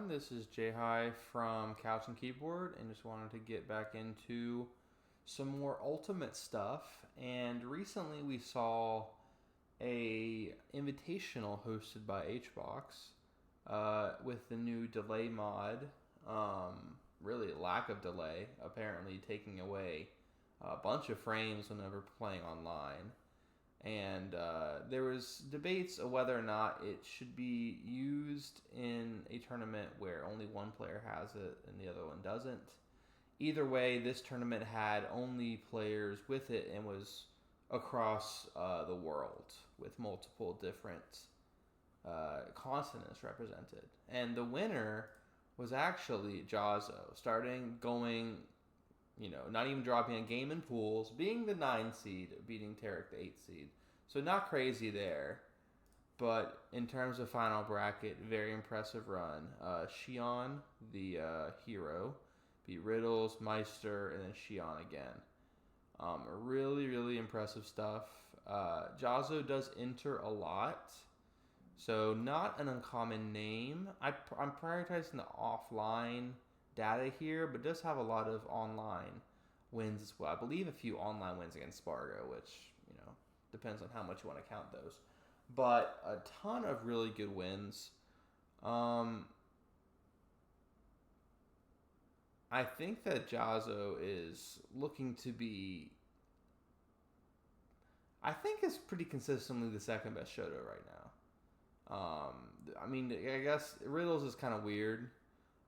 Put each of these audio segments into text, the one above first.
everyone. This is Jahzz from Couch and Keyboard, and just wanted to get back into some more Ultimate stuff. And recently, we saw a invitational hosted by HBox with the new delay mod. Really, lack of delay, apparently taking away a bunch of frames whenever playing online. And there was debates of whether or not it should be used in a tournament where only one player has it and the other one doesn't. Either way, this tournament had only players with it and was across the world with multiple different continents represented. And the winner was actually Jahzz0, starting going, not even dropping a game in pools, being the 9 seed, beating Tarek the 8 seed. So not crazy there. But in terms of final bracket, very impressive run. Xion, the hero, beat Riddles, Meister, and then Xion again. Really, really impressive stuff. Jahzz0 does enter a lot. So not an uncommon name. I'm prioritizing the offline data here, but does have a lot of online wins as well. I believe a few online wins against Spargo, which, depends on how much you want to count those. But a ton of really good wins. I think that Jahzz0 is looking to be, I think is pretty consistently the second best Shoto right now. I guess Riddles is kind of weird.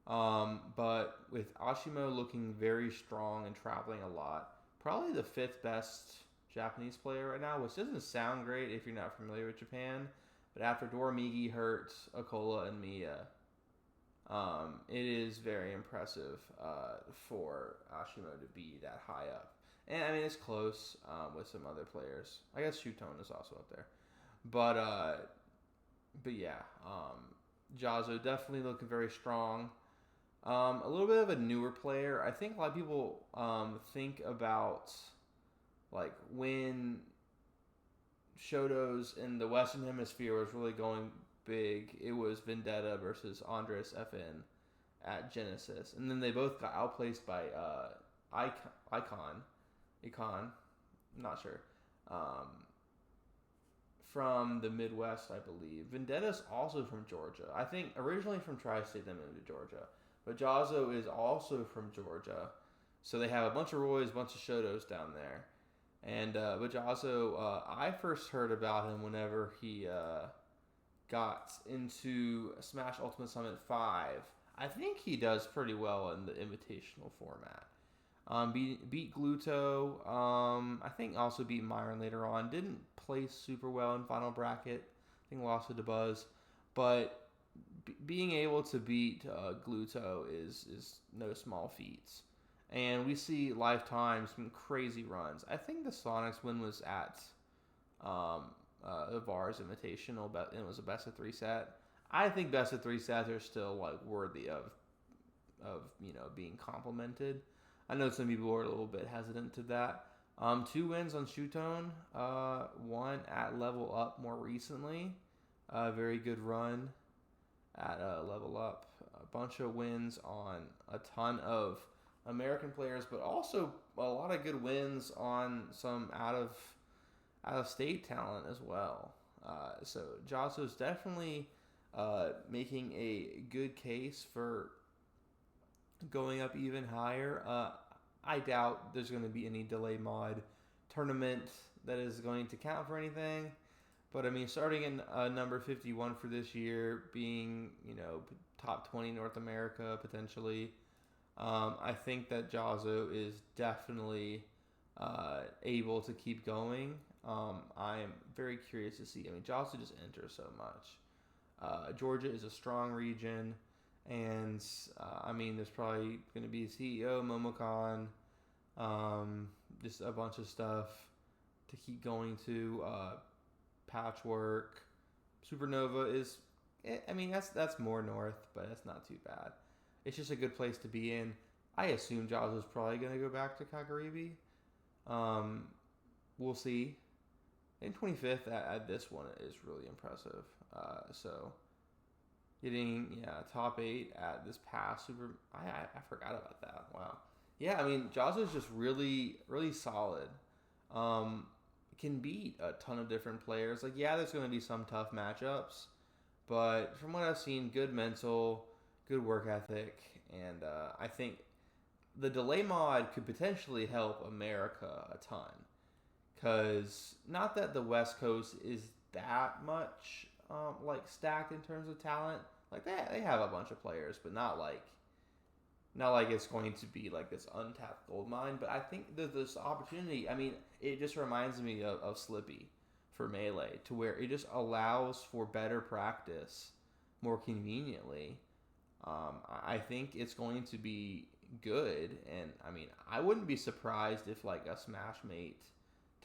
But with Ashimo looking very strong and traveling a lot, probably the fifth best Japanese player right now, which doesn't sound great if you're not familiar with Japan. But after Doramigi, Hurt, Akola, and Mia, it is very impressive for Ashimo to be that high up. And I mean, it's close with some other players. I guess Shutone is also up there. But yeah, Jahzz0 definitely looking very strong. A little bit of a newer player. I think a lot of people think about like when Shotos in the Western Hemisphere was really going big. It was Vendetta versus Andres FN at Genesis, and then they both got outplaced by Icon. I'm not sure. From the Midwest, I believe. Vendetta's also from Georgia. I think originally from Tri-State, then moved to Georgia. But Jahzz0 is also from Georgia. So they have a bunch of Roys, a bunch of Shotos down there. And but Jahzz0, I first heard about him whenever he got into Smash Ultimate Summit 5. I think he does pretty well in the invitational format. Beat Gluto. I think also beat Myron later on. Didn't play super well in final bracket. I think lost to DeBuzz. But being able to beat Gluto is no small feat. And we see lifetime some crazy runs. I think the Sonics win was at the Vars Invitational, but it was a best of 3 set. I think best of 3 sets are still like worthy of being complimented. I know some people are a little bit hesitant to that. 2 wins on Shutone, 1 at Level Up more recently. Very good run at Level Up. A bunch of wins on a ton of American players, but also a lot of good wins on some out of state talent as well. So Jahzz0 is definitely making a good case for going up even higher. I doubt there's going to be any delay mod tournament that is going to count for anything. But I mean, starting in number 51 for this year, being top 20 North America potentially, I think that Jahzz0 is definitely able to keep going. I am very curious to see. I mean, Jahzz0 just enters so much. Georgia is a strong region. And, there's probably going to be a CEO, Momocon, just a bunch of stuff to keep going to. Patchwork. Supernova is, that's more north, but that's not too bad. It's just a good place to be in. I assume Jahzz0 is probably going to go back to Kagaribi. We'll see. And 25th at this one is really impressive. So getting top 8 at this past Super. I forgot about that. Wow. Yeah, I mean Jahzz0 is just really really solid. Um, can beat a ton of different players. Like yeah, there's going to be some tough matchups, but from what I've seen, good mental, good work ethic, and I think the delay mod could potentially help America a ton. Because not that the West Coast is that much like stacked in terms of talent. Like they have a bunch of players, but not like it's going to be like this untapped gold mine. But I think there's this opportunity. I mean, it just reminds me of Slippy for Melee, to where it just allows for better practice more conveniently. I think it's going to be good, and I mean, I wouldn't be surprised if like a Smashmate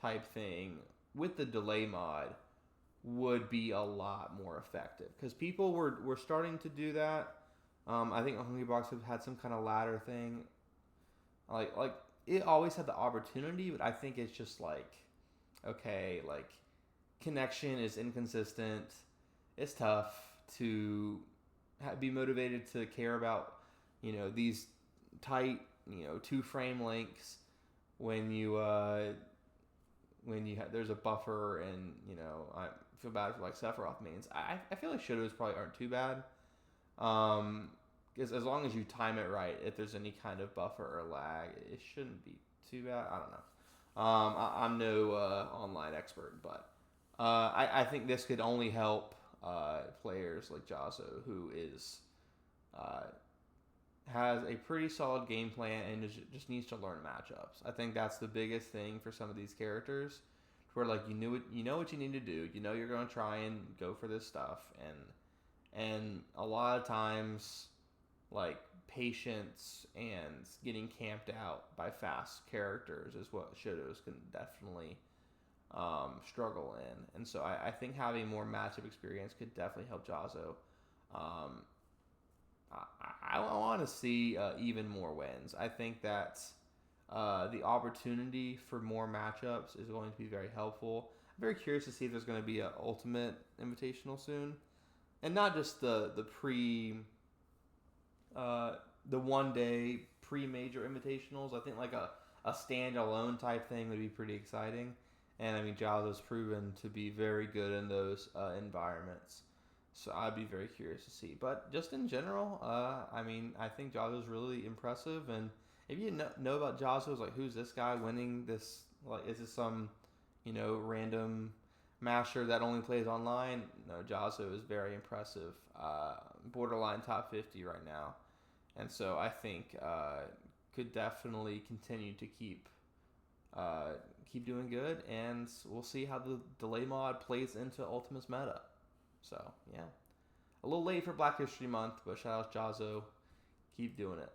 type thing with the delay mod would be a lot more effective, because people were starting to do that. I think Hungrybox have had some kind of ladder thing, like it always had the opportunity, but I think it's just like, okay, like connection is inconsistent. It's tough to be motivated to care about these tight 2 frame lengths when there's a buffer, and I feel bad for like Sephiroth mains. I feel like shadows probably aren't too bad, because as long as you time it right, if there's any kind of buffer or lag, it shouldn't be too bad. I don't know. I'm no online expert, but I think this could only help players like Jahzz0, who is has a pretty solid game plan and just needs to learn matchups. I think that's the biggest thing for some of these characters, where like you know what you need to do. You're going to try and go for this stuff, and a lot of times, like patience and getting camped out by fast characters is what shadows can definitely struggle in. And so I think having more matchup experience could definitely help Jahzz0. I want to see even more wins. I think that the opportunity for more matchups is going to be very helpful. I'm very curious to see if there's going to be an Ultimate Invitational soon, and not just the the 1 day pre-major invitationals. I think like a standalone type thing would be pretty exciting. And I mean, Jahzz0's proven to be very good in those environments. So I'd be very curious to see. But just in general, I mean, I think Jahzz0's really impressive. And if you know about Jahzz0, it's like, who's this guy winning this? Like, is this some, random masher that only plays online? No, Jahzz0 is very impressive. Borderline top 50 right now. And so I think could definitely continue to keep doing good. And we'll see how the delay mod plays into Ultimate's meta. So, yeah. A little late for Black History Month, but shout out Jahzz0. Keep doing it.